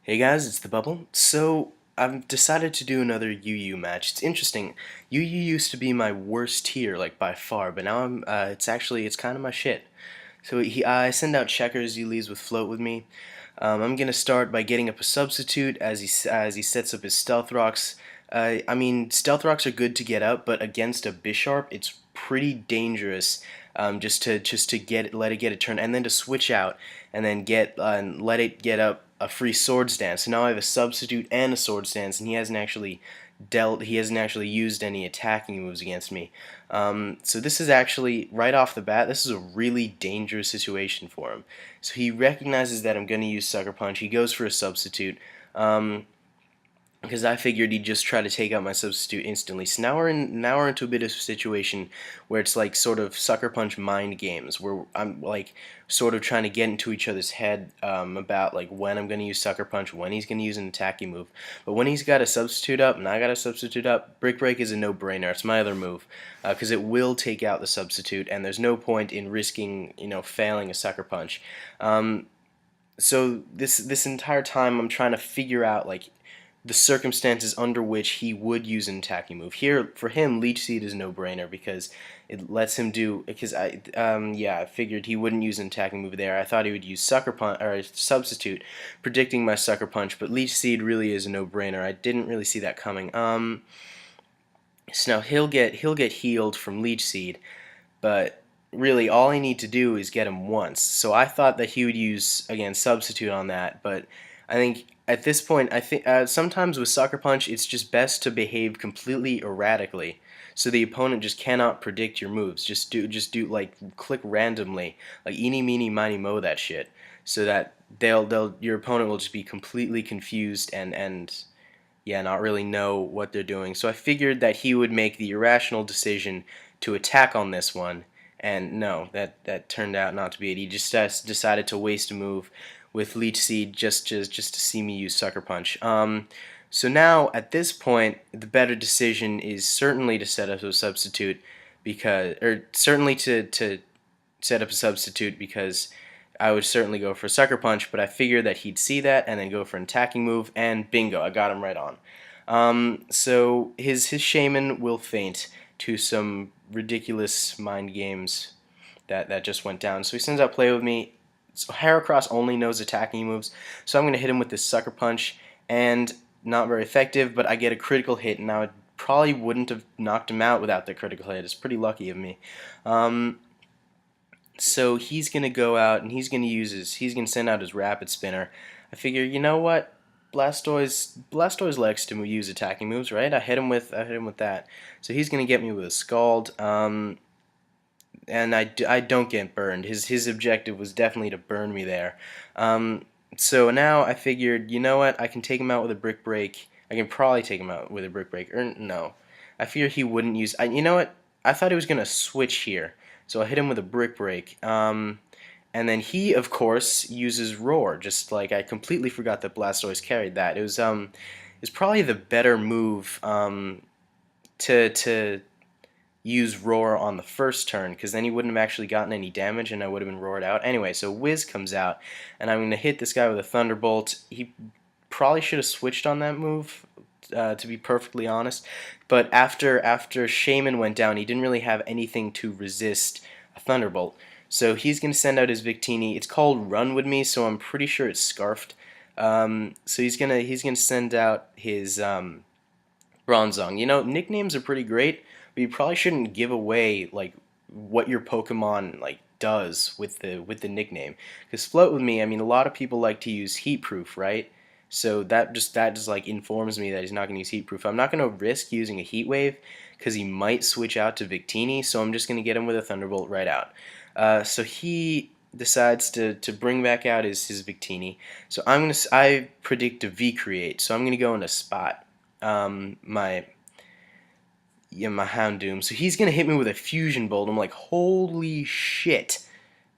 Hey guys, it's the Bubble. So, I've decided to do another UU match. It's interesting. UU used to be my worst tier, like by far, but now it's kind of my shit. So I send out checkers. He leaves with float with me. I'm gonna start by getting up a substitute as he sets up his stealth rocks. I mean, stealth rocks are good to get up, but against a Bisharp, it's pretty dangerous. Just to let it get a turn, and then to switch out, and then and let it get up a free swords dance. So now I have a substitute and a swords dance, and he hasn't actually used any attacking moves against me. So this is actually, right off the bat, this is a really dangerous situation for him. So he recognizes that I'm going to use Sucker Punch. He goes for a substitute. Because I figured he'd just try to take out my substitute instantly. So now we're into a bit of a situation where it's like sort of Sucker Punch mind games, where I'm like sort of trying to get into each other's head about like when I'm going to use Sucker Punch, when he's going to use an attacking move. But when he's got a substitute up and I got a substitute up, Brick Break is a no-brainer. It's my other move because it will take out the substitute, and there's no point in risking failing a Sucker Punch. So this entire time I'm trying to figure out like the circumstances under which he would use an attacking move. Here, for him, Leech Seed is a no-brainer because it lets him do. Because I figured he wouldn't use an attacking move there. I thought he would use Sucker Punch or a substitute, predicting my Sucker Punch. But Leech Seed really is a no-brainer. I didn't really see that coming. So now he'll get healed from Leech Seed, but really all I need to do is get him once. So I thought that he would use again substitute on that, but I think at this point I think sometimes with Sucker Punch it's just best to behave completely erratically, so the opponent just cannot predict your moves. Just do like click randomly, like eeny meeny miny mo that shit, so that your opponent will just be completely confused and yeah, not really know what they're doing. So I figured that he would make the irrational decision to attack on this one, and no, that turned out not to be it. He just decided to waste a move with Leech Seed just to see me use Sucker Punch. So now at this point, the better decision is certainly to set up a substitute certainly to set up a substitute because I would certainly go for Sucker Punch, but I figured that he'd see that and then go for an attacking move, and bingo, I got him right on. So his Shaman will faint to some ridiculous mind games that just went down. So he sends out Play With Me. So Heracross only knows attacking moves, so I'm going to hit him with this Sucker Punch, and not very effective, but I get a critical hit. Now, I probably wouldn't have knocked him out without the critical hit. It's pretty lucky of me. So he's gonna go out and he's gonna send out his rapid spinner. I figure, you know what, Blastoise likes to use attacking moves, right? I hit him with that. So he's gonna get me with a Scald, and I don't get burned. His objective was definitely to burn me there. So now I figured, you know what, I can take him out with a Brick Break. I can probably take him out with a Brick Break, or no, I figured he wouldn't use. You know what, I thought he was gonna switch here. So I hit him with a Brick Break. And then he, of course, uses Roar. Just like I completely forgot that Blastoise carried that. It was probably the better move to use Roar on the first turn, because then he wouldn't have actually gotten any damage and I would have been roared out. Anyway, so Wiz comes out, and I'm going to hit this guy with a Thunderbolt. He probably should have switched on that move, to be perfectly honest. But after Shaman went down, he didn't really have anything to resist a Thunderbolt. So he's going to send out his Victini. It's called Run With Me, so I'm pretty sure it's Scarfed. So he's gonna send out his Bronzong. You know, nicknames are pretty great, but you probably shouldn't give away like what your Pokemon like does with the nickname. Because Float With Me, I mean, a lot of people like to use Heat Proof, right? So that just like informs me that he's not going to use Heat Proof. I'm not going to risk using a Heat Wave because he might switch out to Victini, so I'm just going to get him with a Thunderbolt right out. So he decides to bring back out his Victini. So I predict a V create. So I'm gonna go into Spot. My Houndoom. So he's gonna hit me with a Fusion Bolt. I'm like, holy shit,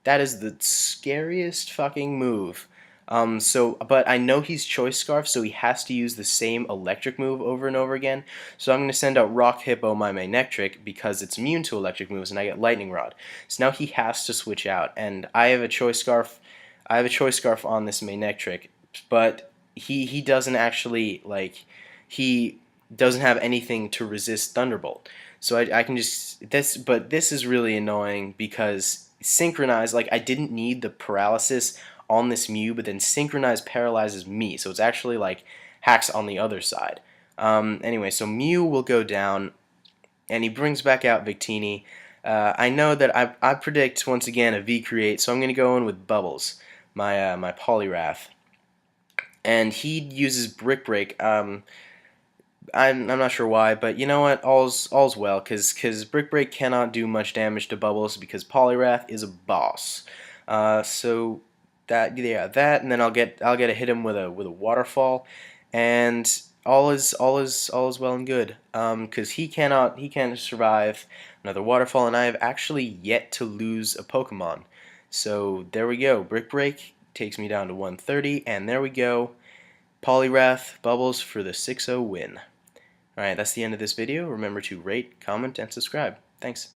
that is the scariest fucking move. But I know he's Choice Scarf, so he has to use the same electric move over and over again. So I'm going to send out Rock Hippo, my Manectric, because it's immune to electric moves, and I get Lightning Rod. So now he has to switch out, and I have a Choice Scarf. I have a Choice Scarf on this Manectric, but he doesn't actually like he doesn't have anything to resist Thunderbolt. So I can just this, but this is really annoying because Synchronize, like I didn't need the paralysis on this Mew, but then Synchronize paralyzes me, so it's actually like hacks on the other side. Anyway, so Mew will go down, and he brings back out Victini. I know that I predict once again a V create, so I'm going to go in with Bubbles, my Poliwrath, and he uses Brick Break. I'm not sure why, but you know what? All's well, cause Brick Break cannot do much damage to Bubbles because Poliwrath is a boss. So that, and then I'll get a hit him with a waterfall, and all is well and good. Cause he can't survive another waterfall, and I have actually yet to lose a Pokemon. So there we go. Brick Break takes me down to 130, and there we go. Poliwrath Bubbles for the 6-0 win. Alright, that's the end of this video. Remember to rate, comment, and subscribe. Thanks.